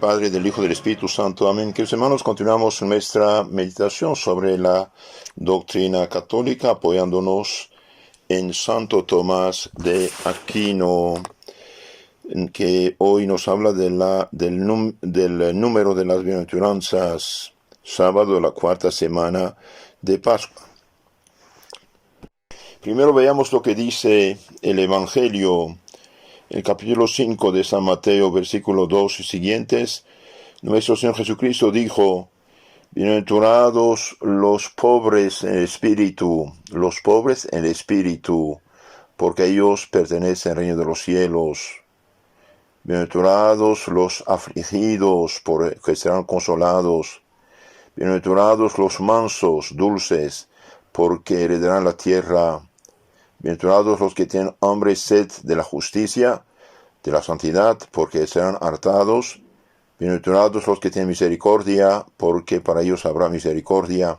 Padre, del Hijo y del Espíritu Santo. Amén. Queridos hermanos, continuamos nuestra meditación sobre la doctrina católica, apoyándonos en Santo Tomás de Aquino, que hoy nos habla del número de las bienaventuranzas, sábado de la cuarta semana de Pascua. Primero veamos lo que dice el Evangelio. En el capítulo 5 de San Mateo, versículo 2 y siguientes, nuestro Señor Jesucristo dijo: bienaventurados los pobres en espíritu, porque ellos pertenecen al reino de los cielos. Bienaventurados los afligidos, porque serán consolados. Bienaventurados los mansos, dulces, porque heredarán la tierra. Bienaventurados los que tienen hambre y sed de la justicia, de la santidad, porque serán hartados. Bienaventurados los que tienen misericordia, porque para ellos habrá misericordia.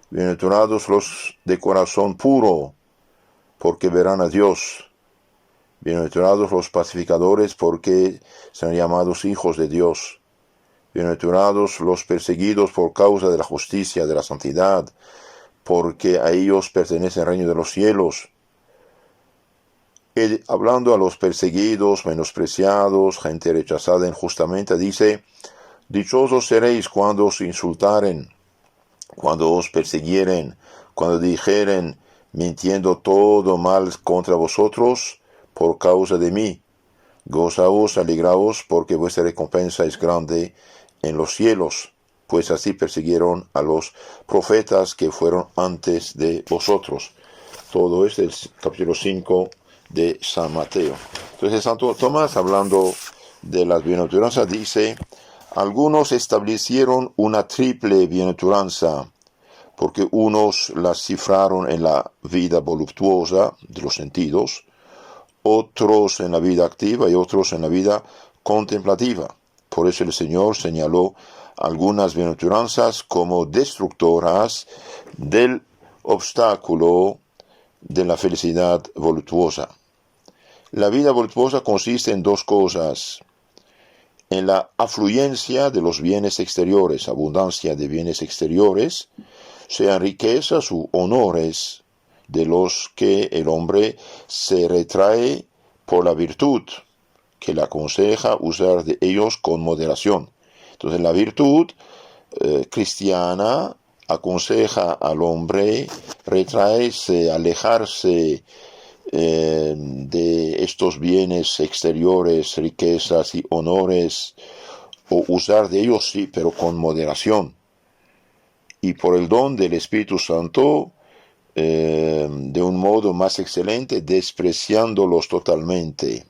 Bienaventurados los de corazón puro, porque verán a Dios. Bienaventurados los pacificadores, porque serán llamados hijos de Dios. Bienaventurados los perseguidos por causa de la justicia, de la santidad, porque a ellos pertenece el reino de los cielos. Hablando a los perseguidos, menospreciados, gente rechazada injustamente, dice: dichosos seréis cuando os insultaren, cuando os persiguieren, cuando dijeren, mintiendo todo mal contra vosotros, por causa de mí. Gozaos, alegraos, porque vuestra recompensa es grande en los cielos, pues así persiguieron a los profetas que fueron antes de vosotros. Todo es el capítulo 5 de San Mateo. Entonces Santo Tomás, hablando de las bienaventuranzas, dice: algunos establecieron una triple bienaventuranza, porque unos las cifraron en la vida voluptuosa de los sentidos, otros en la vida activa y otros en la vida contemplativa. Por eso el Señor señaló algunas bienaventuranzas como destructoras del obstáculo de la felicidad voluptuosa. La vida voluptuosa consiste en dos cosas: en la afluencia de los bienes exteriores, abundancia de bienes exteriores, sean riquezas u honores, de los que el hombre se retrae por la virtud, que le aconseja usar de ellos con moderación. Entonces la virtud cristiana aconseja al hombre retraerse, alejarse de estos bienes exteriores, riquezas y honores, o usar de ellos sí, pero con moderación. Y por el don del Espíritu Santo, de un modo más excelente, despreciándolos totalmente.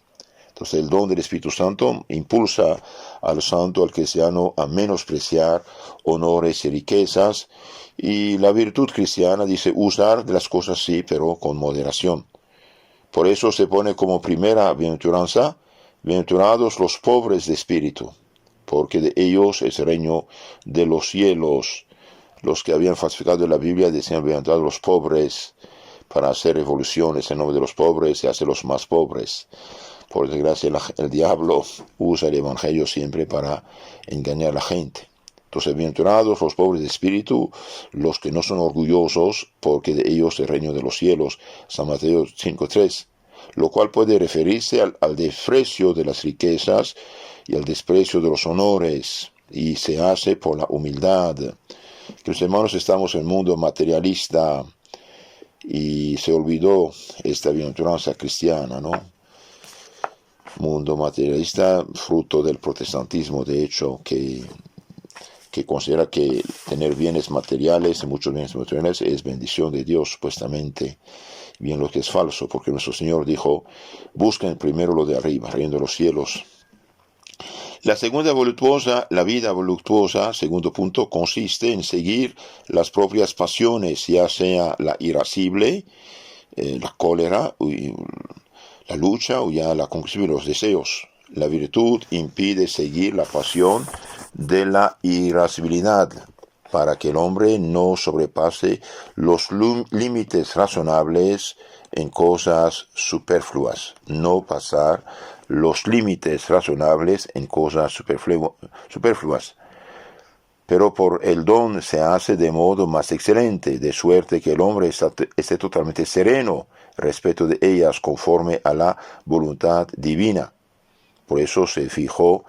Entonces el don del Espíritu Santo impulsa al santo, al cristiano, a menospreciar honores y riquezas, y la virtud cristiana dice usar de las cosas sí, pero con moderación. Por eso se pone como primera bienaventuranza: bienaventurados los pobres de espíritu, porque de ellos es el reino de los cielos. Los que habían falsificado la Biblia decían bienaventurados los pobres, para hacer revoluciones en nombre de los pobres y hacerlos más pobres. Por desgracia, el diablo usa el Evangelio siempre para engañar a la gente. Entonces, bienaventurados los pobres de espíritu, los que no son orgullosos, porque de ellos es el reino de los cielos. San Mateo 5:3, lo cual puede referirse al desprecio de las riquezas y al desprecio de los honores, y se hace por la humildad. Los hermanos, estamos en un mundo materialista y se olvidó esta bienaventuranza cristiana, ¿no? Mundo materialista, fruto del protestantismo, de hecho, que considera que tener bienes materiales, muchos bienes materiales, es bendición de Dios, supuestamente. Bien, lo que es falso, porque nuestro Señor dijo: busquen primero lo de arriba, reino de los cielos. La segunda voluptuosa, la vida voluptuosa, segundo punto, consiste en seguir las propias pasiones, ya sea la irascible, la cólera, la lucha, o ya la concupiscencia de los deseos. La virtud impide seguir la pasión de la irascibilidad. para que el hombre no sobrepase los límites razonables en cosas superfluas. No pasar los límites razonables en cosas superfluas. Pero por el don se hace de modo más excelente, de suerte que el hombre esté totalmente sereno respecto de ellas conforme a la voluntad divina. Por eso se fija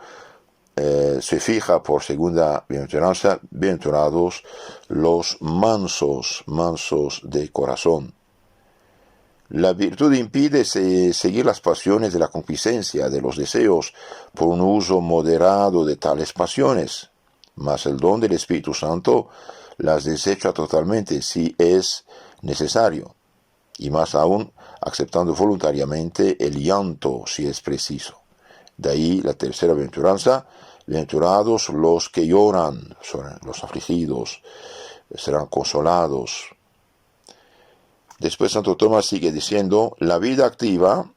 por segunda bienaventuranza, bienaventurados los mansos de corazón. La virtud impide seguir las pasiones de la concupiscencia, de los deseos, por un uso moderado de tales pasiones. Mas el don del Espíritu Santo las desecha totalmente si es necesario, y más aún aceptando voluntariamente el llanto si es preciso. De ahí la tercera bienaventuranza: bienaventurados los que lloran, los afligidos, serán consolados. Después Santo Tomás sigue diciendo: la vida activa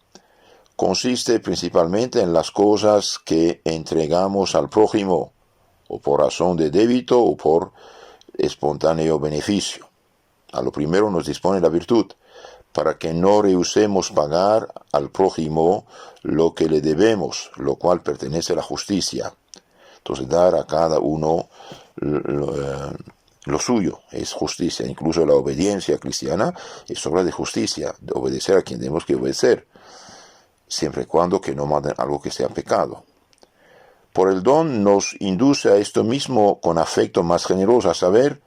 consiste principalmente en las cosas que entregamos al prójimo, o por razón de débito o por espontáneo beneficio. A lo primero nos dispone la virtud, para que no rehusemos pagar al prójimo lo que le debemos, lo cual pertenece a la justicia. Entonces, dar a cada uno lo suyo es justicia. Incluso la obediencia cristiana es obra de justicia, de obedecer a quien tenemos que obedecer, siempre y cuando que no manden algo que sea pecado. Por el don nos induce a esto mismo con afecto más generoso, a saber,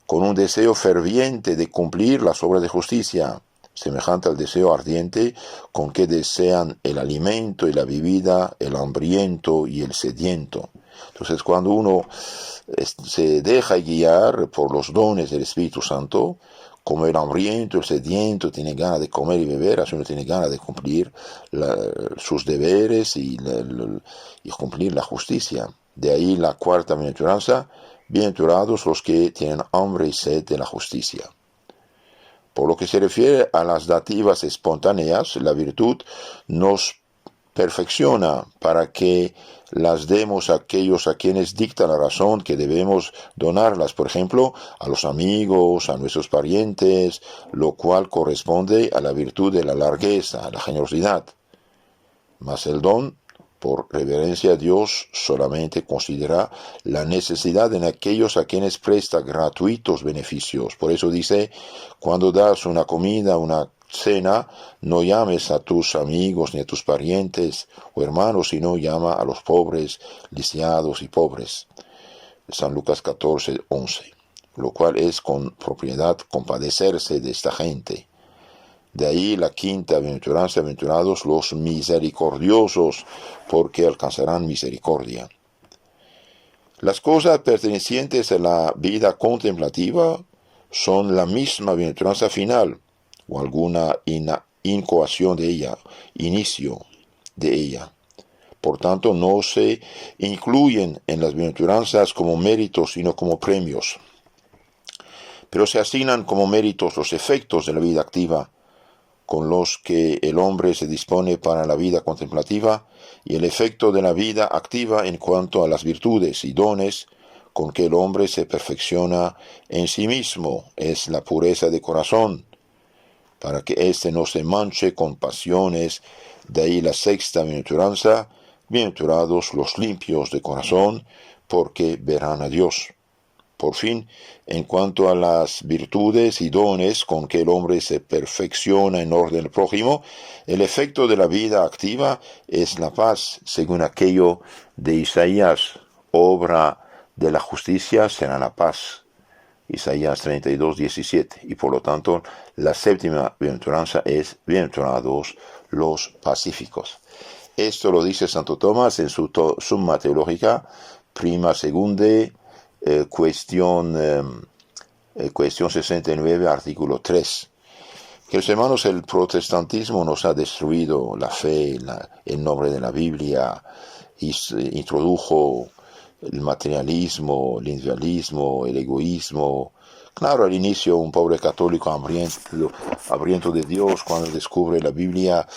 con un deseo ferviente de cumplir las obras de justicia, semejante al deseo ardiente con que desean el alimento y la bebida, el hambriento y el sediento. Entonces, cuando uno se deja guiar por los dones del Espíritu Santo, como el hambriento, el sediento tiene ganas de comer y beber, así uno tiene ganas de cumplir sus deberes y cumplir la justicia. De ahí la cuarta bienaventuranza: bienaventurados los que tienen hambre y sed de la justicia. Por lo que se refiere a las dádivas espontáneas, la virtud nos perfecciona para que las demos a aquellos a quienes dicta la razón que debemos donarlas, por ejemplo, a los amigos, a nuestros parientes, lo cual corresponde a la virtud de la largueza, a la generosidad. Mas el don, por reverencia a Dios, solamente considera la necesidad en aquellos a quienes presta gratuitos beneficios. Por eso dice: cuando das una comida, una cena, no llames a tus amigos ni a tus parientes o hermanos, sino llama a los pobres, lisiados y pobres. San Lucas 14:11. Lo cual es con propiedad compadecerse de esta gente. De ahí la quinta bienaventuranza: bienaventurados los misericordiosos, porque alcanzarán misericordia. Las cosas pertenecientes a la vida contemplativa son la misma bienaventuranza final, o alguna incoación de ella, inicio de ella. Por tanto, no se incluyen en las bienaventuranzas como méritos, sino como premios. Pero se asignan como méritos los efectos de la vida activa, con los que el hombre se dispone para la vida contemplativa, y el efecto de la vida activa en cuanto a las virtudes y dones con que el hombre se perfecciona en sí mismo, es la pureza de corazón, para que éste no se manche con pasiones. De ahí la sexta bienaventuranza: bienaventurados los limpios de corazón, porque verán a Dios. Por fin, en cuanto a las virtudes y dones con que el hombre se perfecciona en orden al prójimo, el efecto de la vida activa es la paz, según aquello de Isaías: obra de la justicia será la paz. Isaías 32:17. Y por lo tanto, la séptima bienaventuranza es: bienaventurados los pacíficos. Esto lo dice Santo Tomás en su Summa Teológica, prima segunde, cuestión 69, artículo 3. Queridos hermanos, el protestantismo nos ha destruido la fe, el nombre de la Biblia, y introdujo el materialismo, el individualismo, el egoísmo. Claro, al inicio un pobre católico hambriento de Dios, cuando descubre la Biblia,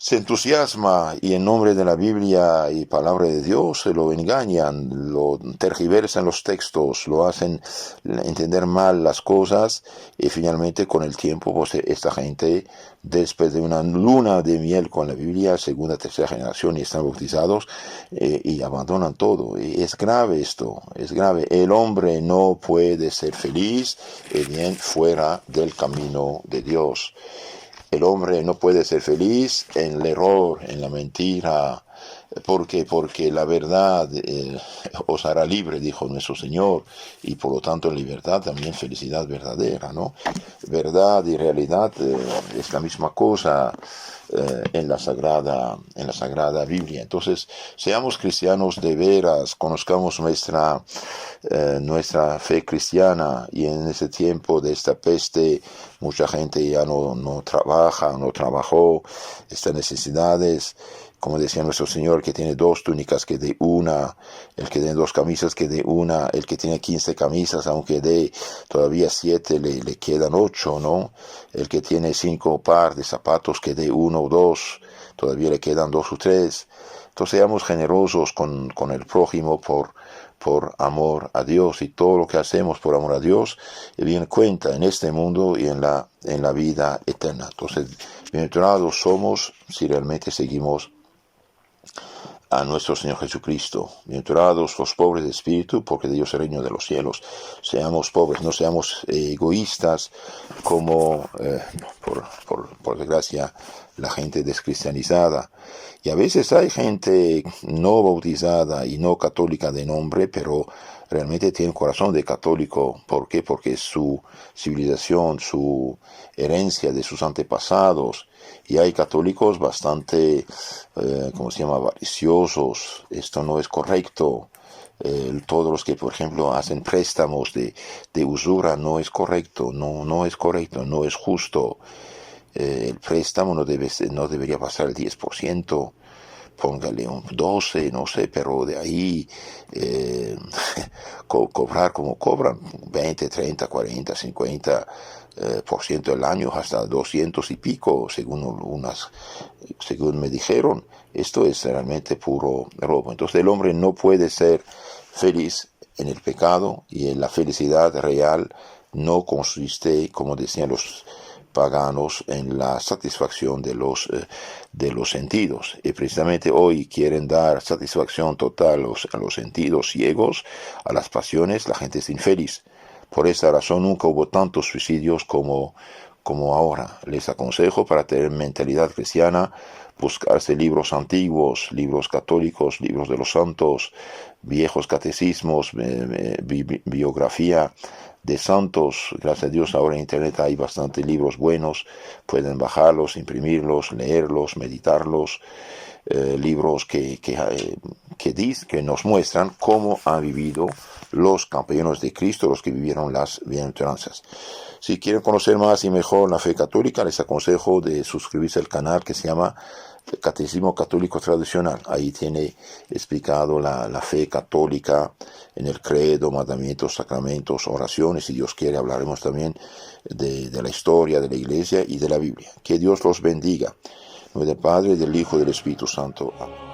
se entusiasma y en nombre de la Biblia y palabra de Dios se lo engañan, lo tergiversan los textos, lo hacen entender mal las cosas y finalmente con el tiempo pues esta gente, después de una luna de miel con la Biblia, segunda, tercera generación, y están bautizados y abandonan todo. Y es grave esto, es grave. El hombre no puede ser feliz bien fuera del camino de Dios. El hombre no puede ser feliz en el error, en la mentira, porque la verdad os hará libre, dijo nuestro Señor, y por lo tanto en libertad también felicidad verdadera, ¿no? Verdad y realidad es la misma cosa en la sagrada Biblia. Entonces, seamos cristianos de veras, conozcamos nuestra fe cristiana, y en ese tiempo de esta peste mucha gente ya no trabaja, no trabajó, estas necesidades. Como decía nuestro Señor, que tiene 2 túnicas, que dé una, el que tiene 2 camisas, que dé una, el que tiene 15 camisas, aunque dé todavía 7, le quedan 8, ¿no? El que tiene 5 par de zapatos, que dé 1 o 2, todavía le quedan 2 o 3. Entonces seamos generosos con el prójimo por amor a Dios, y todo lo que hacemos por amor a Dios viene cuenta en este mundo y en la vida eterna. Entonces, bienaventurados somos si realmente seguimos a nuestro Señor Jesucristo. Bienaventurados los pobres de espíritu, porque de ellos es el reino de los cielos. Seamos pobres, no seamos egoístas como, por desgracia, la gente descristianizada. Y a veces hay gente no bautizada y no católica de nombre, pero realmente tiene corazón de católico. ¿Por qué? Porque su civilización, su herencia de sus antepasados. Y hay católicos bastante, ¿cómo se llama?, avariciosos. Esto no es correcto. Todos los que, por ejemplo, hacen préstamos de usura, no es correcto, no es correcto, no es justo. El préstamo no debería pasar el 10%, póngale un 12, no sé, pero de ahí cobrar como cobran, 20, 30, 40, 50 por ciento del año, hasta 200 y pico, según me dijeron. Esto es realmente puro robo. Entonces el hombre no puede ser feliz en el pecado, y en la felicidad real no consiste, como decían los paganos, en la satisfacción de los sentidos. Y precisamente hoy quieren dar satisfacción total a los sentidos ciegos, a las pasiones. La gente es infeliz. Por esta razón nunca hubo tantos suicidios como ahora. Les aconsejo, para tener mentalidad cristiana, buscarse libros antiguos, libros católicos, libros de los santos, viejos catecismos, biografía de santos. Gracias a Dios ahora en internet hay bastantes libros buenos, pueden bajarlos, imprimirlos, leerlos, meditarlos. Libros que nos muestran cómo han vivido los campeones de Cristo, los que vivieron las bienaventuranzas. Si quieren conocer más y mejor la fe católica, les aconsejo de suscribirse al canal que se llama Catecismo Católico Tradicional. Ahí tiene explicado la fe católica en el credo, mandamientos, sacramentos, oraciones. Si Dios quiere, hablaremos también de la historia de la Iglesia y de la Biblia. Que Dios los bendiga. En nombre del Padre, del Hijo y del Espíritu Santo. Amén.